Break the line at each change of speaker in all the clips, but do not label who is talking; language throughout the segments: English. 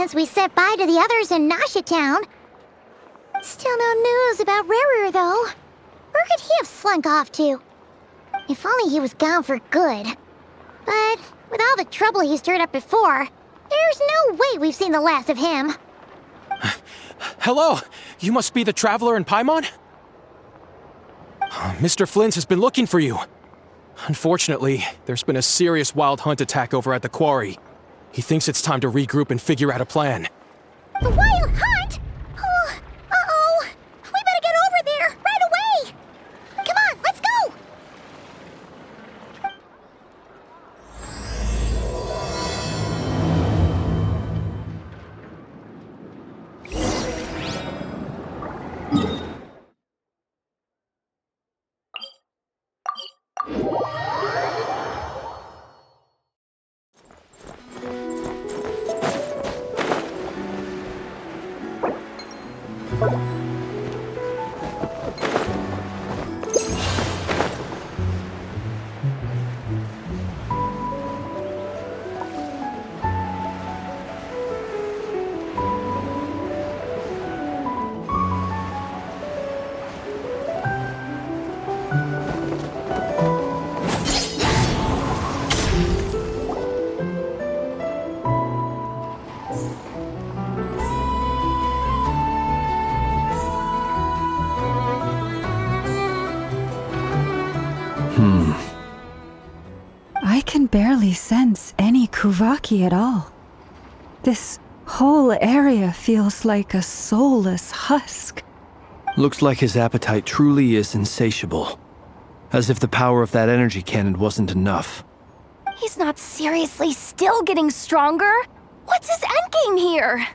since we said bye to the others in Nasha Town. Still no news about Rerir, though. Where could he have slunk off to? If only he was gone for good. But with all the trouble he stirred up before, there's no way we've seen the last of him.
Hello! You must be the traveler in Paimon? Mr. Flins has been looking for you. Unfortunately, there's been a serious wild hunt attack over at the quarry. He thinks it's time to regroup and figure out a plan.
The wild hunt? Oh, uh-oh. We better get over there, right away! Come on, let's go!
I can barely sense any Kuvaki at all. This whole area feels like a soulless husk.
Looks like his appetite truly is insatiable. As if the power of that energy cannon wasn't enough.
He's not seriously still getting stronger? What's his endgame here?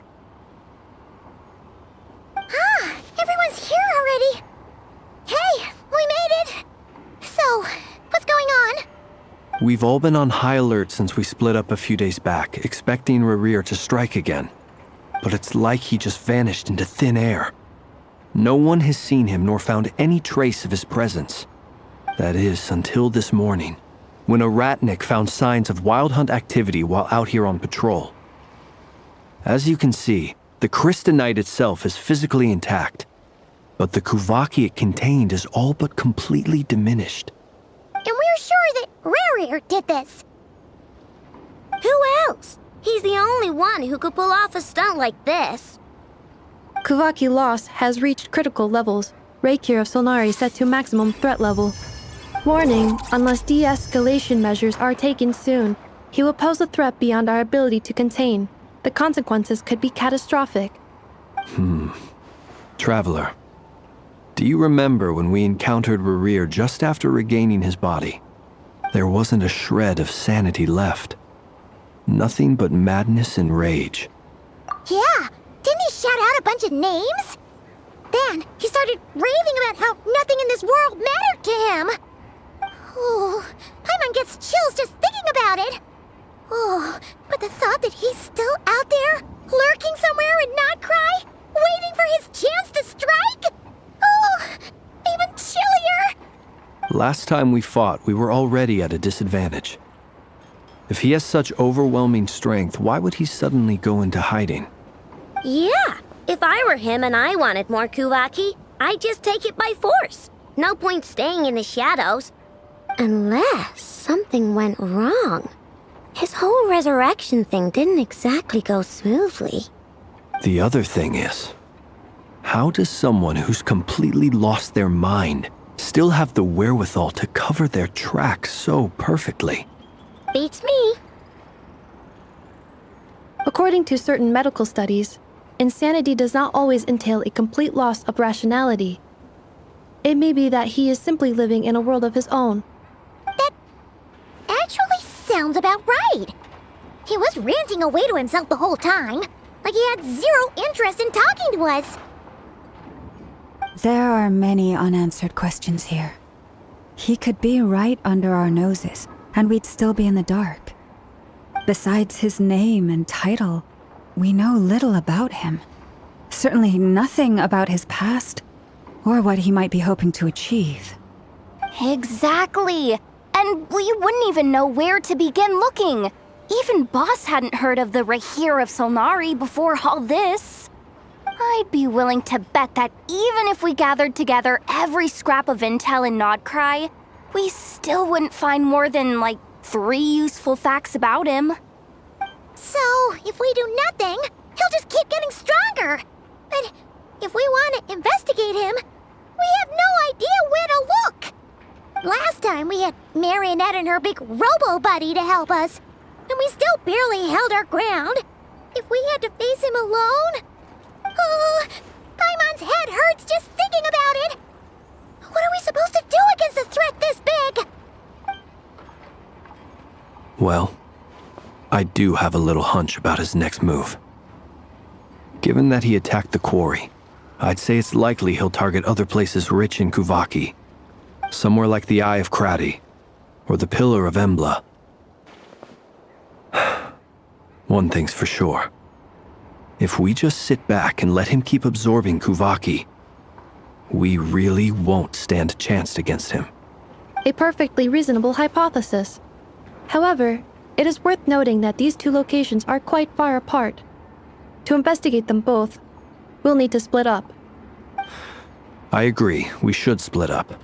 Ah, everyone's here already. Hey, we made it. So, what's going on?
We've all been on high alert since we split up a few days back, expecting Rerir to strike again. But it's like he just vanished into thin air. No one has seen him nor found any trace of his presence. That is, until this morning, when a ratnik found signs of wild hunt activity while out here on patrol. As you can see, the crystalline itself is physically intact, but the Kuvaki it contained is all but completely diminished.
And we're sure that Rerir did this.
Who else? He's the only one who could pull off a stunt like this.
Kuvaki loss has reached critical levels. Rerir of Solnari set to maximum threat level. Warning, unless de-escalation measures are taken soon, he will pose a threat beyond our ability to contain. The consequences could be catastrophic.
Traveler, do you remember when we encountered Rerir just after regaining his body? There wasn't a shred of sanity left. Nothing but madness and rage.
Yeah, didn't he shout out a bunch of names? Then he started raving about how nothing in this world mattered to him. Oh, Paimon gets chills just thinking about it. Oh, but the thought that he's still out there, lurking somewhere in Not Cry, waiting for his chance to strike? Oh, even chillier.
Last time we fought, we were already at a disadvantage. If he has such overwhelming strength, why would he suddenly go into hiding?
Yeah, if I were him and I wanted more Kuvaki, I'd just take it by force. No point staying in the shadows. Unless something went wrong. His whole resurrection thing didn't exactly go smoothly.
The other thing is, how does someone who's completely lost their mind still have the wherewithal to cover their tracks so perfectly?
Beats me.
According to certain medical studies, insanity does not always entail a complete loss of rationality. It may be that he is simply living in a world of his own.
That actually sounds about right. He was ranting away to himself the whole time, like he had zero interest in talking to us.
There are many unanswered questions here. He could be right under our noses, and we'd still be in the dark. Besides his name and title, we know little about him. Certainly nothing about his past, or what he might be hoping to achieve.
Exactly. And we wouldn't even know where to begin looking. Even Boss hadn't heard of the Rerir of Solnari before all this. I'd be willing to bet that even if we gathered together every scrap of intel in Nodcry, we still wouldn't find more than, like, 3 useful facts about him.
So, if we do nothing, he'll just keep getting stronger. But if we want to investigate him, we have no idea where to look. Last time we had Marionette and her big robo-buddy to help us, and we still barely held our ground. If we had to face him alone... Oh, Paimon's head hurts just thinking about it. What are we supposed to do against a threat this big?
Well, I do have a little hunch about his next move. Given that he attacked the quarry, I'd say it's likely he'll target other places rich in Kuvaki. Somewhere like the Eye of Krati, or the Pillar of Embla. One thing's for sure. If we just sit back and let him keep absorbing Kuvaki, we really won't stand a chance against him.
A perfectly reasonable hypothesis. However, it is worth noting that these 2 locations are quite far apart. To investigate them both, we'll need to split up.
I agree, we should split up.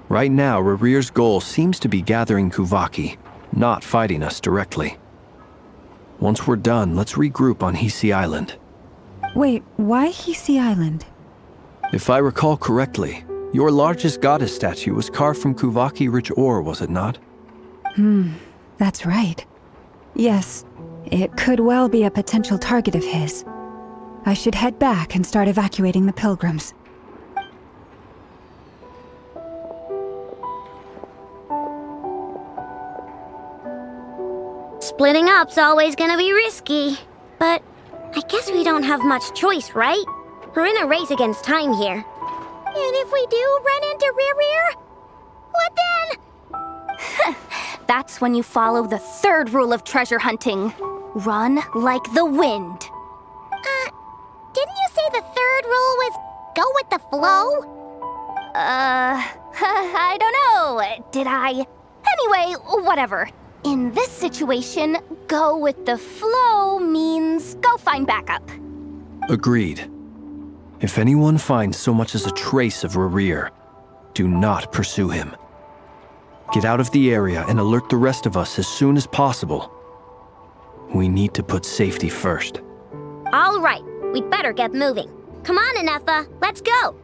Right now, Rerir's goal seems to be gathering Kuvaki, not fighting us directly. Once we're done, let's regroup on Hisi Island.
Wait, why Hisi Island?
If I recall correctly, your largest goddess statue was carved from Kuvaki-rich ore, was it not?
That's right. Yes, it could well be a potential target of his. I should head back and start evacuating the pilgrims.
Splitting up's always gonna be risky. But I guess we don't have much choice, right? We're in a race against time here.
And if we do run into Rerir, what then?
That's when you follow the 3rd rule of treasure hunting. Run like the wind.
Didn't you say the 3rd rule was go with the flow?
I don't know. Did I? Anyway, whatever. In this situation, go with the flow means go find backup.
Agreed. If anyone finds so much as a trace of Rerir, do not pursue him. Get out of the area and alert the rest of us as soon as possible. We need to put safety first.
All right, we'd better get moving. Come on, Nefer, let's go.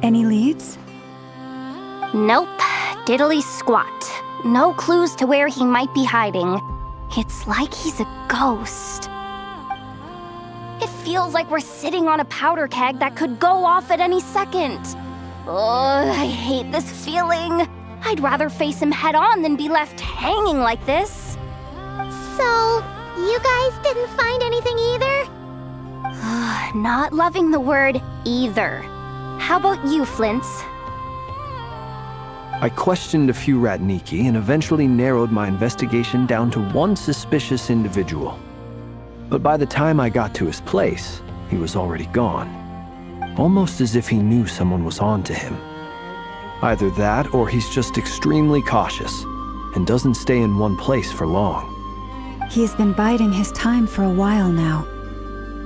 Any leads?
Nope. Diddly squat. No clues to where he might be hiding. It's like he's a ghost. It feels like we're sitting on a powder keg that could go off at any second. Oh, I hate this feeling. I'd rather face him head on than be left hanging like this.
So, you guys didn't find anything either?
Not loving the word either. How about you, Flins?
I questioned a few Ratniki and eventually narrowed my investigation down to one suspicious individual. But by the time I got to his place, he was already gone. Almost as if he knew someone was on to him. Either that or he's just extremely cautious and doesn't stay in one place for long.
He's been biding his time for a while now.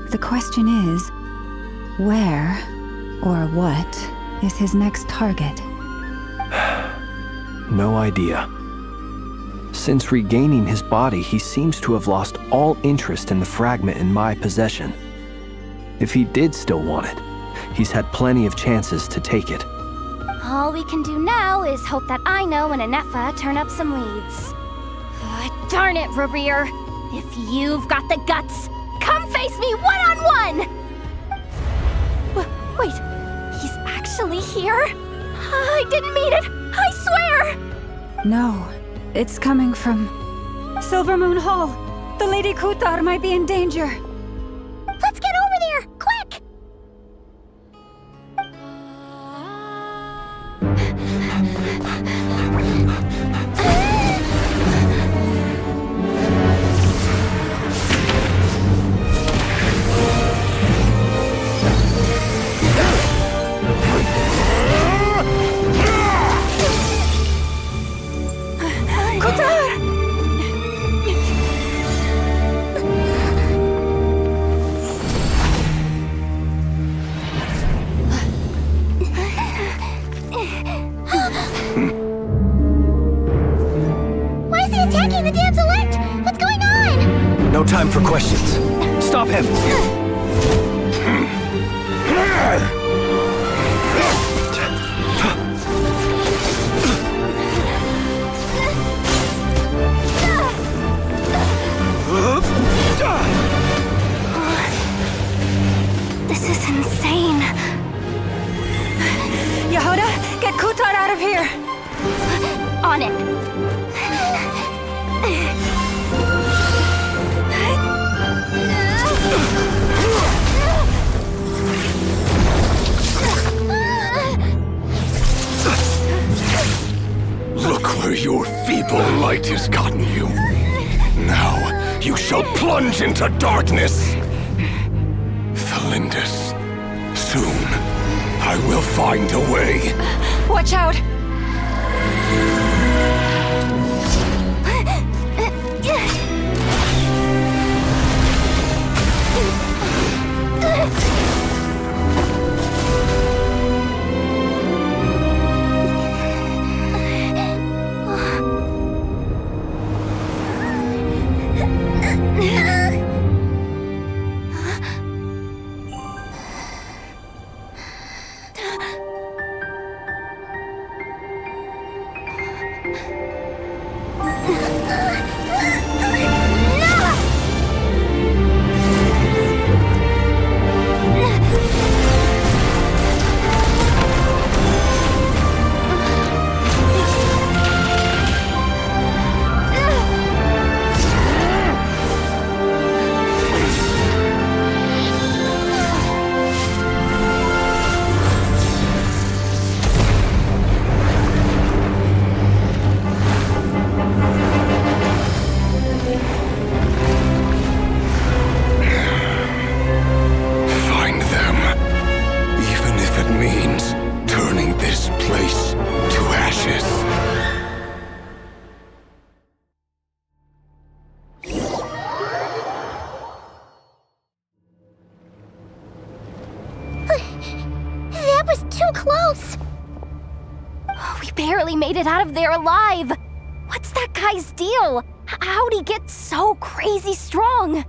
The question is, where or what is his next target?
No idea. Since regaining his body, he seems to have lost all interest in the fragment in my possession. If he did still want it, he's had plenty of chances to take it.
All we can do now is hope that I know and Nefer turn up some leads. Darn it, Rerir. If you've got the guts, come face me one-on-one! Wait, he's actually here? I didn't mean it, I swear!
No, it's coming from Silver Moon Hall. The Lady Kutar might be in danger.
Let's get over there, quick!
No time for questions. Stop him!
This is insane.
Yehuda, get Kutar out of here!
On it.
Look where your feeble light has gotten you. Now you shall plunge into darkness. Felindus, soon I will find a way.
Watch out!
Barely made it out of there alive! What's that guy's deal? How'd he get so crazy strong?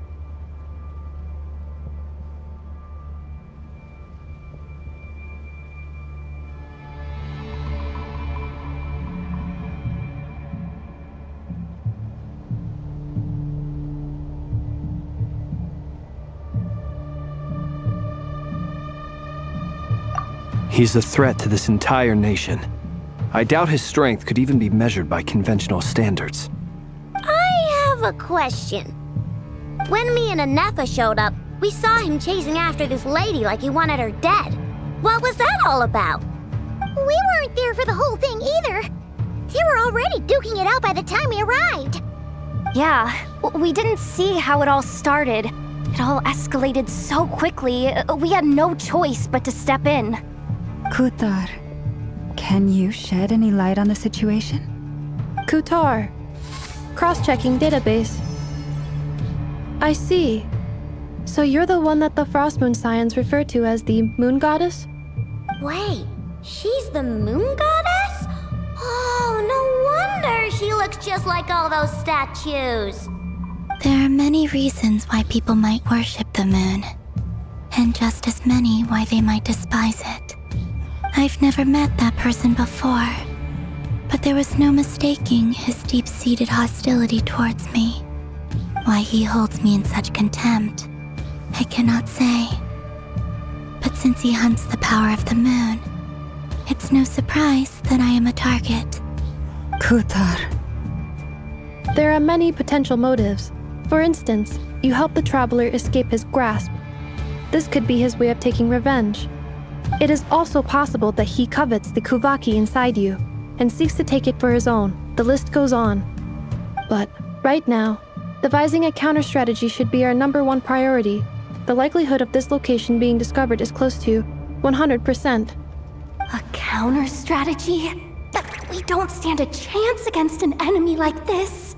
He's a threat to this entire nation. I doubt his strength could even be measured by conventional standards.
I have a question. When me and Nefer showed up, we saw him chasing after this lady like he wanted her dead. What was that all about?
We weren't there for the whole thing either. They were already duking it out by the time we arrived.
Yeah, we didn't see how it all started. It all escalated so quickly, we had no choice but to step in.
Kutar, can you shed any light on the situation?
Kutar. Cross-checking database. I see. So you're the one that the Frost Moon Scions refer to as the Moon Goddess?
Wait, she's the Moon Goddess? Oh, no wonder she looks just like all those statues.
There are many reasons why people might worship the moon, and just as many why they might despise it. I've never met that person before, but there was no mistaking his deep-seated hostility towards me. Why he holds me in such contempt, I cannot say. But since he hunts the power of the moon, it's no surprise that I am a target.
Kutar.
There are many potential motives. For instance, you help the traveler escape his grasp. This could be his way of taking revenge. It is also possible that he covets the Kuvaki inside you and seeks to take it for his own. The list goes on. But right now, devising a counter-strategy should be our #1 priority. The likelihood of this location being discovered is close to 100%.
A counter-strategy? But we don't stand a chance against an enemy like this.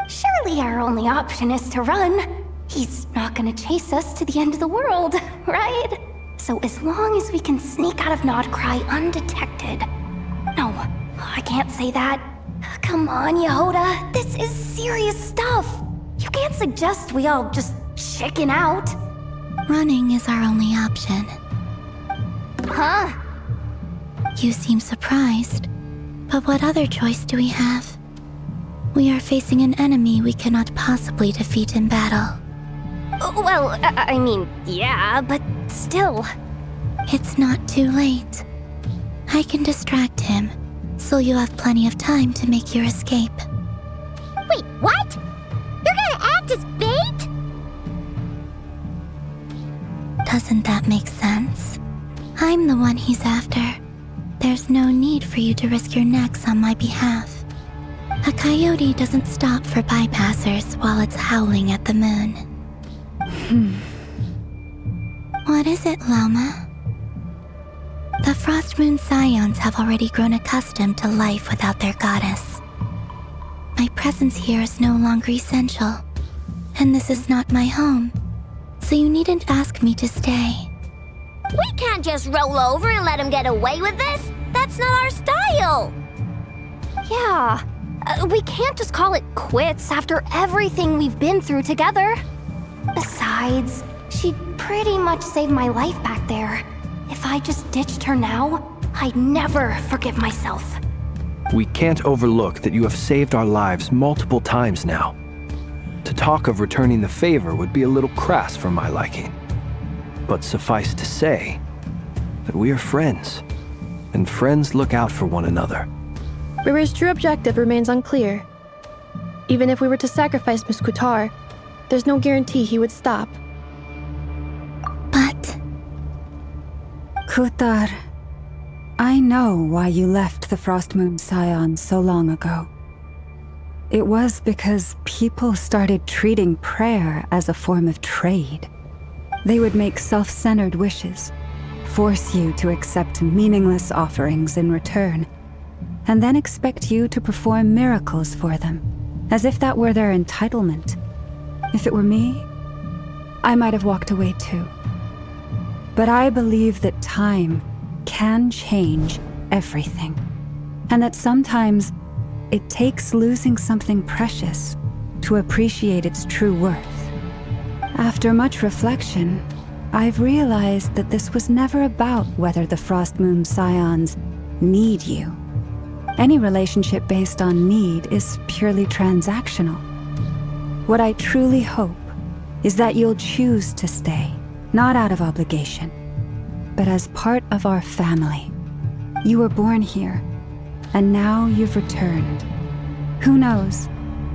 Surely our only option is to run. He's not gonna chase us to the end of the world, right? So as long as we can sneak out of Nodcry undetected... No, I can't say that. Come on, Yehoda, this is serious stuff. You can't suggest we all just chicken out.
Running is our only option.
Huh?
You seem surprised. But what other choice do we have? We are facing an enemy we cannot possibly defeat in battle.
Well, I mean, yeah, but still.
It's not too late. I can distract him, so you have plenty of time to make your escape.
Wait, what? You're gonna act as bait?
Doesn't that make sense? I'm the one he's after. There's no need for you to risk your necks on my behalf. A coyote doesn't stop for bypassers while it's howling at the moon. What is it, Lama? The Frost Moon Scions have already grown accustomed to life without their goddess. My presence here is no longer essential, and this is not my home, so you needn't ask me to stay.
We can't just roll over and let him get away with this. That's not our style.
Yeah, we can't just call it quits after everything we've been through together. Besides, she'd pretty much saved my life back there. If I just ditched her now, I'd never forgive myself.
We can't overlook that you have saved our lives multiple times now. To talk of returning the favor would be a little crass for my liking. But suffice to say that we are friends, and friends look out for one another.
Rerir's true objective remains unclear. Even if we were to sacrifice Miss Kutar, there's no guarantee he would stop.
But...
Kutar, I know why you left the Frost Moon Scions so long ago. It was because people started treating prayer as a form of trade. They would make self-centered wishes, force you to accept meaningless offerings in return, and then expect you to perform miracles for them, as if that were their entitlement. If it were me, I might have walked away too. But I believe that time can change everything, and that sometimes it takes losing something precious to appreciate its true worth. After much reflection, I've realized that this was never about whether the Frost Moon Scions need you. Any relationship based on need is purely transactional. What I truly hope is that you'll choose to stay, not out of obligation, but as part of our family. You were born here, and now you've returned. Who knows?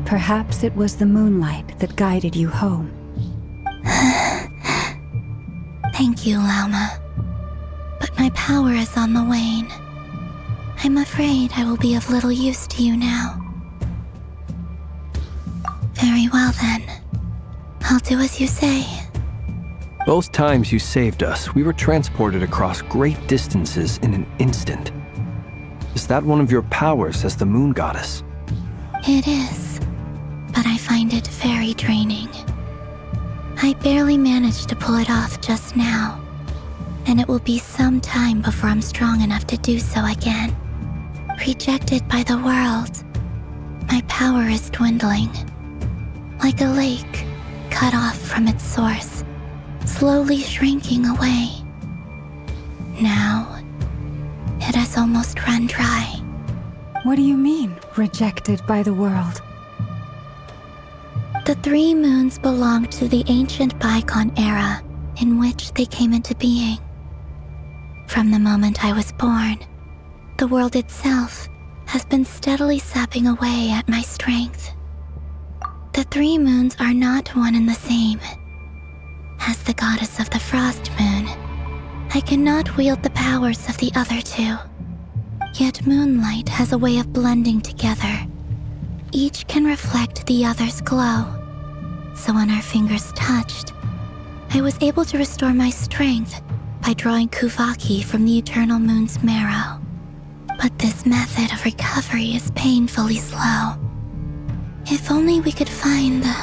Perhaps it was the moonlight that guided you home.
Thank you, Lama. But my power is on the wane. I'm afraid I will be of little use to you now. Very well then. I'll do as you say.
Both times you saved us, we were transported across great distances in an instant. Is that one of your powers as the moon goddess?
It is, but I find it very draining. I barely managed to pull it off just now, and it will be some time before I'm strong enough to do so again. Rejected by the world, my power is dwindling. Like a lake cut off from its source, slowly shrinking away. Now, it has almost run dry.
What do you mean, rejected by the world?
The 3 moons belonged to the ancient bygone era in which they came into being. From the moment I was born, the world itself has been steadily sapping away at my strength. The 3 moons are not one and the same. As the goddess of the frost moon, I cannot wield the powers of the other 2. Yet moonlight has a way of blending together. Each can reflect the other's glow. So when our fingers touched, I was able to restore my strength by drawing Kuvaki from the eternal moon's marrow. But this method of recovery is painfully slow. If only we could find the...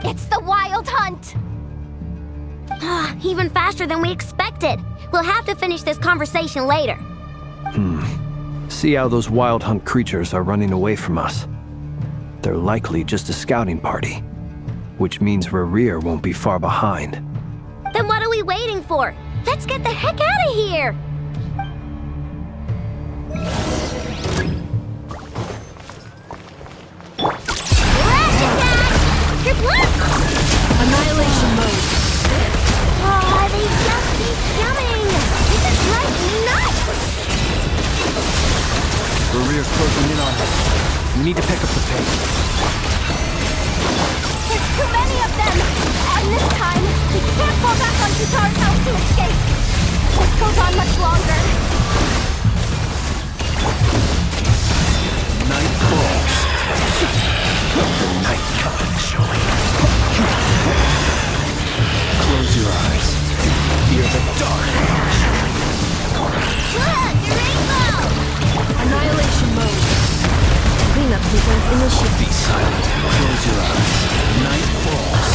It's the Wild Hunt!
Even faster than we expected. We'll have to finish this conversation later.
See how those Wild Hunt creatures are running away from us. They're likely just a scouting party, which means Rerir won't be far behind.
Then what are we waiting for? Let's get the heck out of here! Flash attack! Good luck!
Annihilation mode.
Oh, they just keep coming! This is like nuts!
Rerir's closing in on us. We need to pick up the pace.
There's too many of them! And this time, we can't fall back on Kutar's house to escape. This goes on much longer.
Night falls. The night coming showing. Close your eyes. Fear the dark.
Look, the rainbow!
Annihilation mode. Cleanup sequence initiated.
Be silent. Close your eyes. Night falls.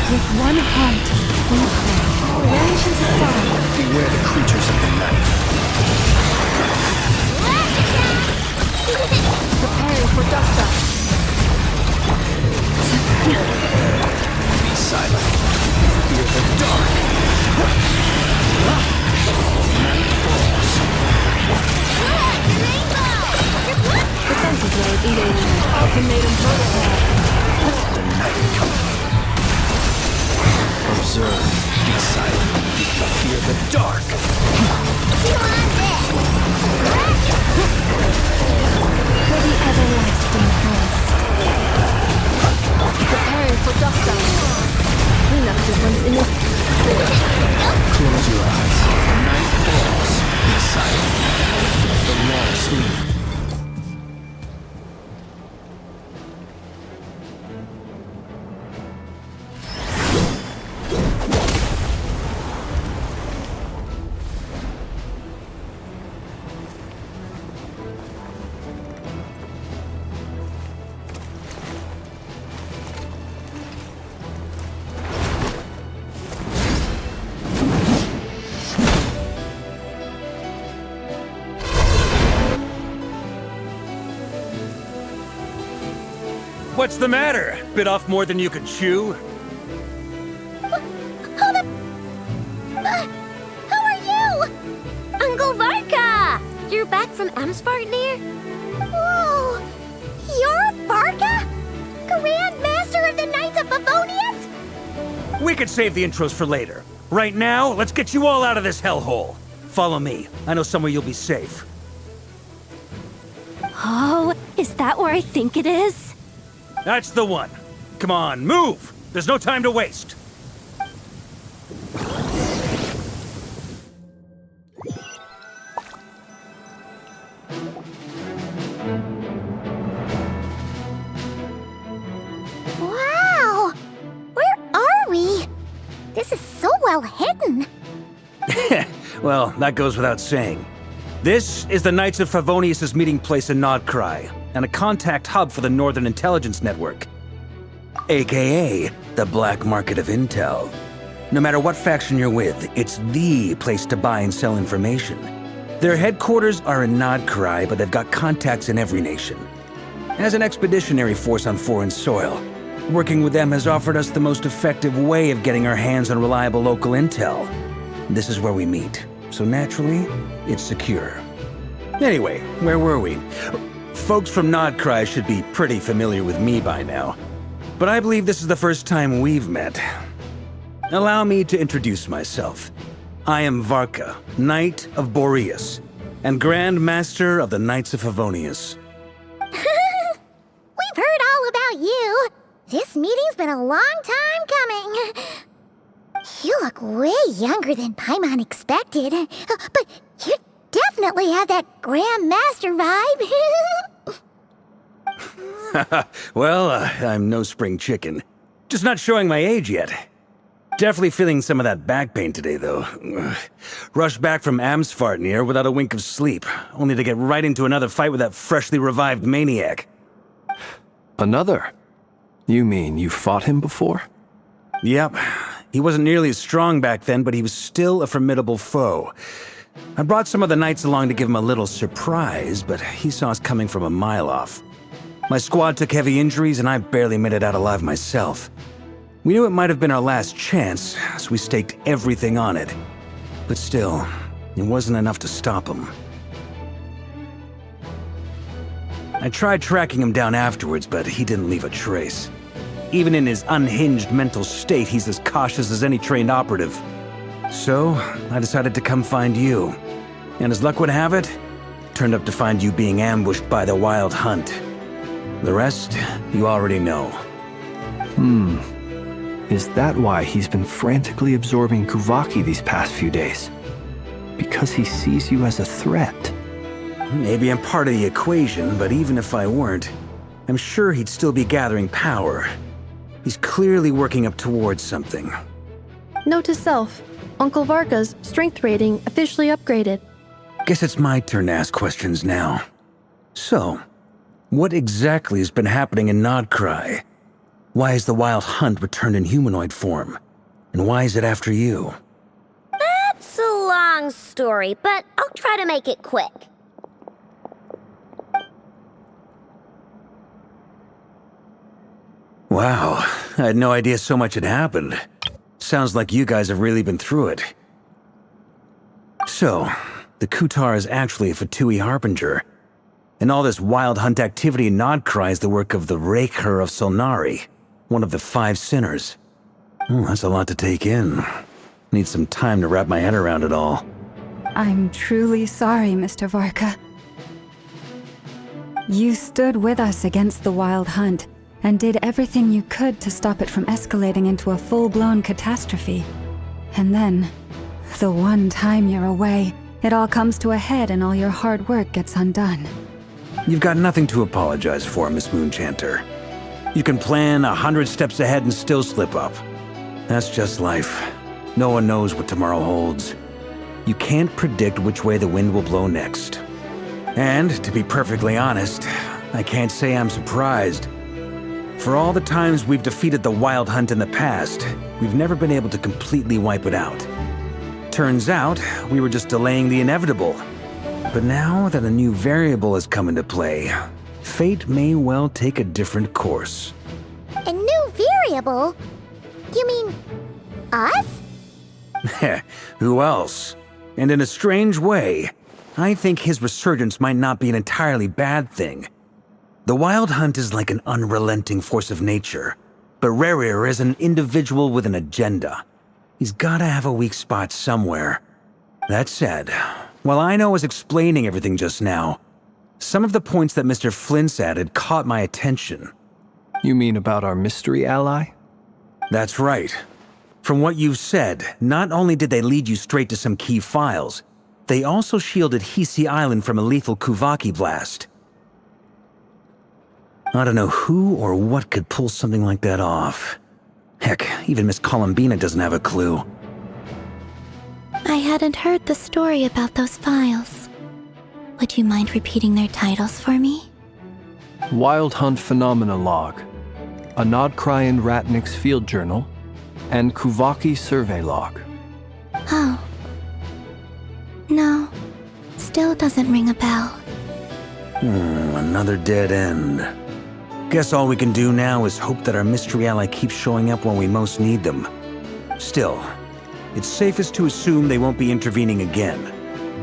With one heart, we pray. Vengeance aside.
Beware the creatures of the night.
Preparing for dust up.
Be silent. Fear the dark. Night falls.
Defensive mode engaged. Ultimatum protocol.
The night coming. Observe. Be silent. Fear the dark.
For the everlasting pulse.
Preparing for dust up. Cleanup sequence initiated.
Close your eyes. Night falls. Be silent. The long sleep.
What's the matter? Bit off more than you could chew?
Who are you? Uncle Varka! You're back from Amsvartnir?
Whoa! You're Varka? Grand Master of the Knights of Favonius?
We could save the intros for later. Right now, let's get you all out of this hellhole. Follow me. I know somewhere you'll be safe.
Oh, is that where I think it is?
That's the one. Come on, move! There's no time to waste.
Wow! Where are we? This is so well hidden.
Well, that goes without saying. This is the Knights of Favonius' meeting place in Nodcry, and a contact hub for the Northern Intelligence Network. AKA, the black market of intel. No matter what faction you're with, it's the place to buy and sell information. Their headquarters are in Nodcry, but they've got contacts in every nation. As an expeditionary force on foreign soil, working with them has offered us the most effective way of getting our hands on reliable local intel. This is where we meet, so naturally, it's secure. Anyway, where were we? Folks from Nodcry should be pretty familiar with me by now, but I believe this is the first time we've met. Allow me to introduce myself. I am Varka, Knight of Boreas, and Grand Master of the Knights of Favonius.
We've heard all about you. This meeting's been a long time coming. You look way younger than Paimon expected, but you definitely have that Grand Master vibe.
Well, I'm no spring chicken. Just not showing my age yet. Definitely feeling some of that back pain today, though. Rushed back from Amsfartnir without a wink of sleep, only to get right into another fight with that freshly revived maniac.
Another? You mean you fought him before?
Yep. He wasn't nearly as strong back then, but he was still a formidable foe. I brought some of the knights along to give him a little surprise, but he saw us coming from a mile off. My squad took heavy injuries, and I barely made it out alive myself. We knew it might have been our last chance, so we staked everything on it. But still, it wasn't enough to stop him. I tried tracking him down afterwards, but he didn't leave a trace. Even in his unhinged mental state, he's as cautious as any trained operative. So, I decided to come find you. And as luck would have it, turned up to find you being ambushed by the Wild Hunt. The rest, you already know.
Is that why he's been frantically absorbing Kuvaki these past few days? Because he sees you as a threat?
Maybe I'm part of the equation, but even if I weren't, I'm sure he'd still be gathering power. He's clearly working up towards something.
Note to self, Uncle Varka's strength rating officially upgraded.
Guess it's my turn to ask questions now. So, what exactly has been happening in Nodcry? Why has the Wild Hunt returned in humanoid form? And why is it after you?
That's a long story, but I'll try to make it quick.
Wow, I had no idea so much had happened. Sounds like you guys have really been through it. So, the Kutar is actually a Fatui Harbinger. And all this Wild Hunt activity in Nodcry is the work of the Rerir of Solnari, one of the 5 sinners. That's a lot to take in. Need some time to wrap my head around it all.
I'm truly sorry, Mr. Varka. You stood with us against the Wild Hunt, and did everything you could to stop it from escalating into a full-blown catastrophe. And then, the one time you're away, it all comes to a head and all your hard work gets undone.
You've got nothing to apologize for, Miss Moonchanter. You can plan 100 steps ahead and still slip up. That's just life. No one knows what tomorrow holds. You can't predict which way the wind will blow next. And, to be perfectly honest, I can't say I'm surprised. For all the times we've defeated the Wild Hunt in the past, we've never been able to completely wipe it out. Turns out, we were just delaying the inevitable. But now that a new variable has come into play, fate may well take a different course.
A new variable? You mean us?
Who else? And in a strange way, I think his resurgence might not be an entirely bad thing. The Wild Hunt is like an unrelenting force of nature, but Rerir is an individual with an agenda. He's gotta have a weak spot somewhere. That said, while I was explaining everything just now, some of the points that Mr. Flins added caught my attention.
You mean about our mystery ally?
That's right. From what you've said, not only did they lead you straight to some key files, they also shielded Hisi Island from a lethal Kuvaki blast. I don't know who or what could pull something like that off. Heck, even Miss Columbina doesn't have a clue.
I hadn't heard the story about those files. Would you mind repeating their titles for me?
Wild Hunt Phenomena Log, a Nodcry and Ratnik's Field Journal, and Kuvaki Survey Log.
Oh. No. Still doesn't ring a bell.
Another dead end. Guess all we can do now is hope that our mystery ally keeps showing up when we most need them. Still, it's safest to assume they won't be intervening again.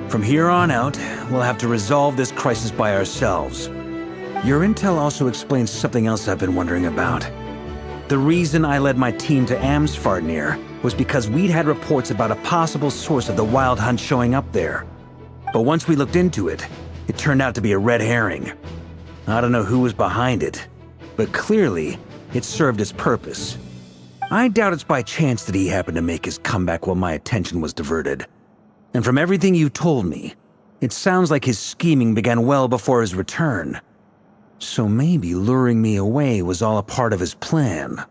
From here on out, we'll have to resolve this crisis by ourselves. Your intel also explains something else I've been wondering about. The reason I led my team to Amsfarnir was because we'd had reports about a possible source of the Wild Hunt showing up there. But once we looked into it, it turned out to be a red herring. I don't know who was behind it, but clearly, it served its purpose. I doubt it's by chance that he happened to make his comeback while my attention was diverted. And from everything you told me, it sounds like his scheming began well before his return. So maybe luring me away was all a part of his plan.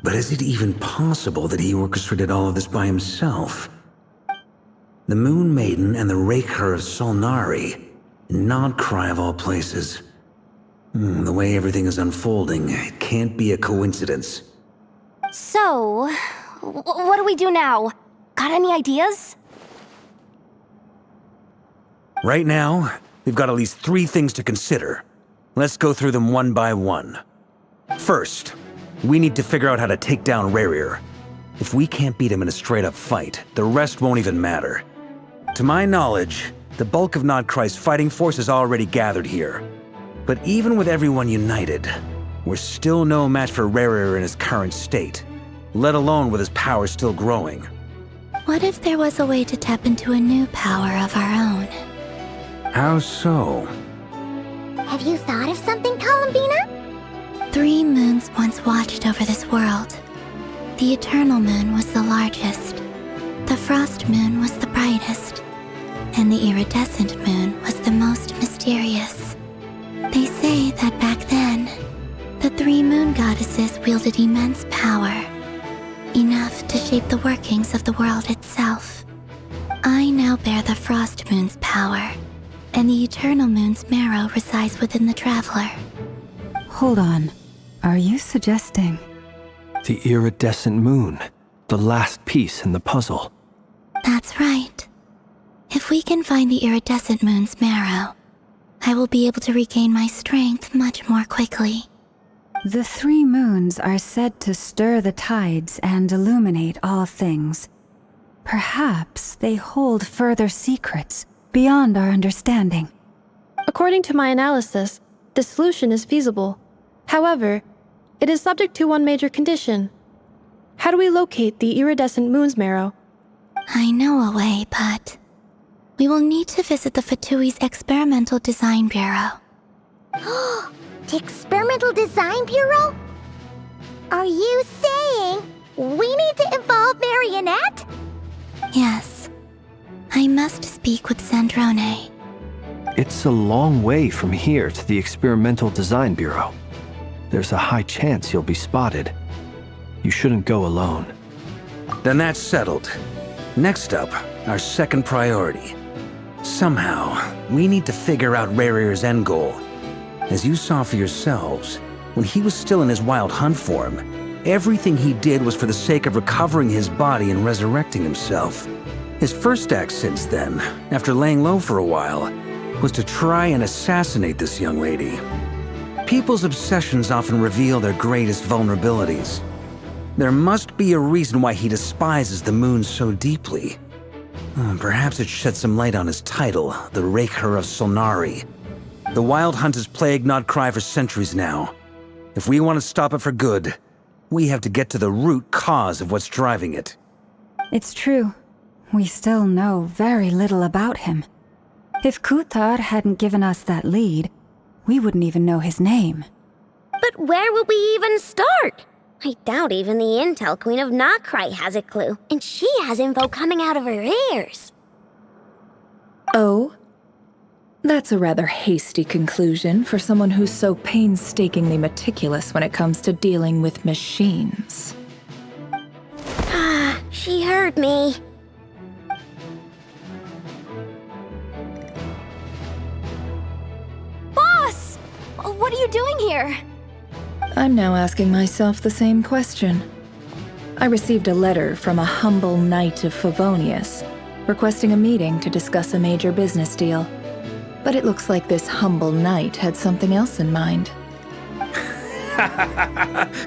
But is it even possible that he orchestrated all of this by himself? The Moon Maiden and the Rerir of Solnari, Nodcry of all places. The way everything is unfolding, it can't be a coincidence.
So, what do we do now? Got any ideas?
Right now, we've got at least 3 things to consider. Let's go through them one by one. First, we need to figure out how to take down Rerir. If we can't beat him in a straight-up fight, the rest won't even matter. To my knowledge, the bulk of Nodcry's fighting force is already gathered here. But even with everyone united, we're still no match for Rerir in his current state, let alone with his power still growing.
What if there was a way to tap into a new power of our own?
How so?
Have you thought of something, Columbina?
3 moons once watched over this world. The Eternal Moon was the largest, the Frost Moon was the brightest, and the Iridescent Moon was the most mysterious. They say that back then, the 3 moon goddesses wielded immense power, enough to shape the workings of the world itself. I now bear the Frost Moon's power, and the Eternal Moon's marrow resides within the Traveler.
Hold on. Are you suggesting?
The iridescent moon, the last piece in the puzzle.
That's right. If we can find the Iridescent Moon's marrow, I will be able to regain my strength much more quickly.
The 3 moons are said to stir the tides and illuminate all things. Perhaps they hold further secrets beyond our understanding.
According to my analysis, the solution is feasible. However, it is subject to one major condition. How do we locate the Iridescent Moon's marrow?
I know a way, but we will need to visit the Fatui's Experimental Design Bureau.
The Experimental Design Bureau? Are you saying we need to involve Marionette?
Yes. I must speak with Sandrone.
It's a long way from here to the Experimental Design Bureau. There's a high chance you'll be spotted. You shouldn't go alone.
Then that's settled. Next up, our second priority. Somehow, we need to figure out Rerir's end goal. As you saw for yourselves, when he was still in his Wild Hunt form, everything he did was for the sake of recovering his body and resurrecting himself. His first act since then, after laying low for a while, was to try and assassinate this young lady. People's obsessions often reveal their greatest vulnerabilities. There must be a reason why he despises the moon so deeply. Perhaps it sheds some light on his title, the Rerir of Solnari. The Wild Hunt has plagued Nodcry for centuries now. If we want to stop it for good, we have to get to the root cause of what's driving it.
It's true. We still know very little about him. If Kuthar hadn't given us that lead, we wouldn't even know his name.
But where would we even start? I doubt even the Intel Queen of Nodcry has a clue, and she has info coming out of her ears.
Oh? That's a rather hasty conclusion for someone who's so painstakingly meticulous when it comes to dealing with machines.
Ah, she heard me.
Boss! What are you doing here?
I'm now asking myself the same question. I received a letter from a humble knight of Favonius, requesting a meeting to discuss a major business deal. But it looks like this humble knight had something else in mind.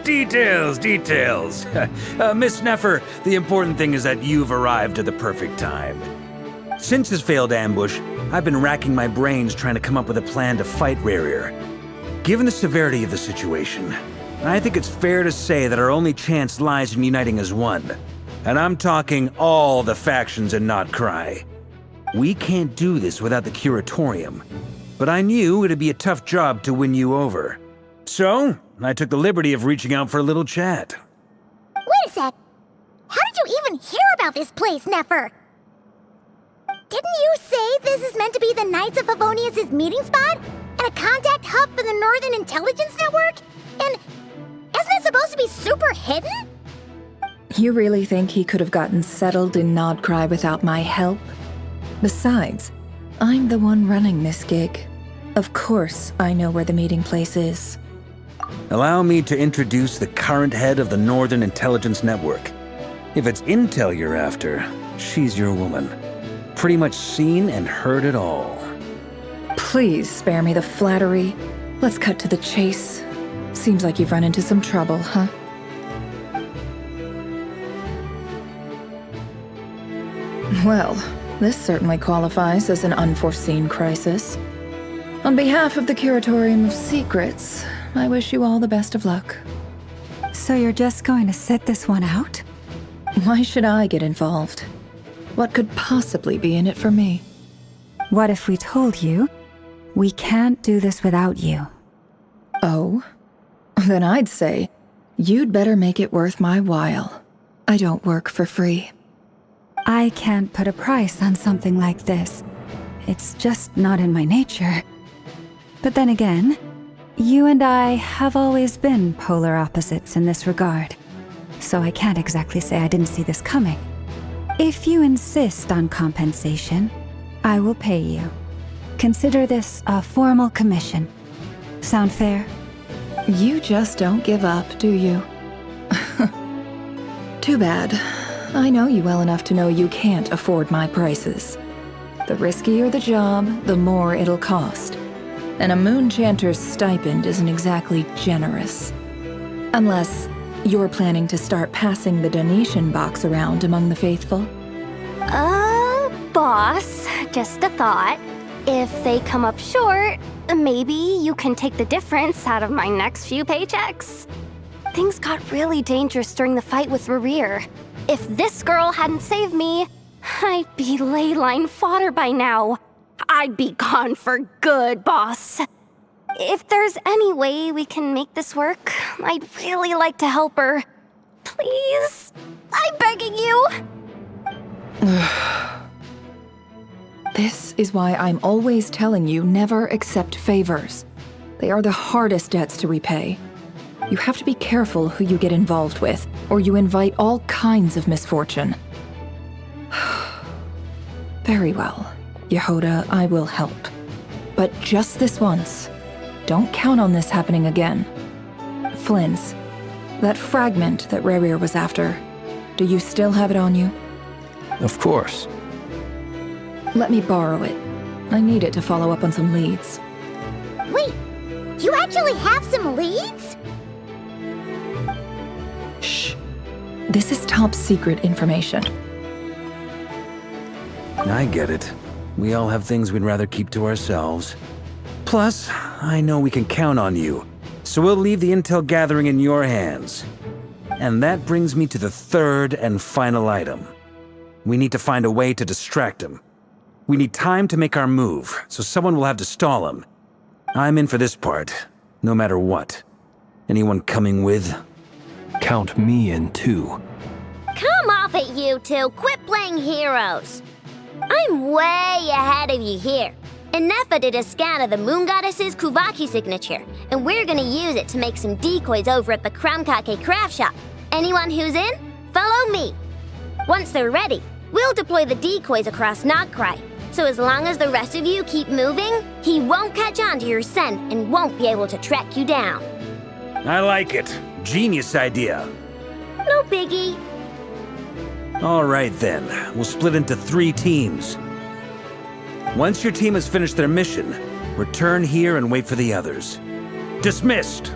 Details. Miss Nefer, the important thing is that you've arrived at the perfect time. Since his failed ambush, I've been racking my brains trying to come up with a plan to fight Rerir. Given the severity of the situation, I think it's fair to say that our only chance lies in uniting as one. And I'm talking all the factions in Notcry. We can't do this without the Curatorium, but I knew it'd be a tough job to win you over. So, I took the liberty of reaching out for a little chat.
Wait a sec. How did you even hear about this place, Nefer? Didn't you say this is meant to be the Knights of Favonius' meeting spot? And a contact hub for the Northern Intelligence Network? And isn't it supposed to be super hidden?
You really think he could have gotten settled in Nodcry without my help? Besides, I'm the one running this gig. Of course I know where the meeting place is.
Allow me to introduce the current head of the Northern Intelligence Network. If it's intel you're after, she's your woman. Pretty much seen and heard it all.
Please spare me the flattery. Let's cut to the chase. Seems like you've run into some trouble, huh? Well, this certainly qualifies as an unforeseen crisis. On behalf of the Curatorium of Secrets, I wish you all the best of luck.
So you're just going to sit this one out?
Why should I get involved? What could possibly be in it for me?
What if we told you we can't do this without you?
Oh? Then I'd say you'd better make it worth my while. I don't work for free.
I can't put a price on something like this. It's just not in my nature. But then again, you and I have always been polar opposites in this regard. So I can't exactly say I didn't see this coming. If you insist on compensation, I will pay you. Consider this a formal commission. Sound fair?
You just don't give up, do you? Too bad. I know you well enough to know you can't afford my prices. The riskier the job, the more it'll cost. And a moon chanter's stipend isn't exactly generous. Unless you're planning to start passing the donation box around among the faithful.
Boss, just a thought. If they come up short, maybe you can take the difference out of my next few paychecks. Things got really dangerous during the fight with Rerir. If this girl hadn't saved me, I'd be ley line fodder by now. I'd be gone for good, boss. If there's any way we can make this work, I'd really like to help her. Please, I'm begging you.
This is why I'm always telling you never accept favors. They are the hardest debts to repay. You have to be careful who you get involved with, or you invite all kinds of misfortune. Very well, Yehoda, I will help. But just this once. Don't count on this happening again. Flins, that fragment that Rerir was after, do you still have it on you?
Of course.
Let me borrow it. I need it to follow up on some leads.
Wait, you actually have some leads?
Shh. This is top secret information.
I get it. We all have things we'd rather keep to ourselves. Plus, I know we can count on you, so we'll leave the intel gathering in your hands. And that brings me to the third and final item. We need to find a way to distract him. We need time to make our move, so someone will have to stall him. I'm in for this part, no matter what. Anyone coming with?
Count me in too.
Come off it, you two. Quit playing heroes. I'm way ahead of you here. And Nefer did a scan of the Moon Goddess's Kuvaki signature, and we're gonna use it to make some decoys over at the Kramkake craft shop. Anyone who's in, follow me. Once they're ready, we'll deploy the decoys across Notcry. So as long as the rest of you keep moving, he won't catch on to your scent and won't be able to track you down.
I like it. Genius idea.
No biggie.
All right then, we'll split into 3 teams. Once your team has finished their mission, return here and wait for the others. Dismissed!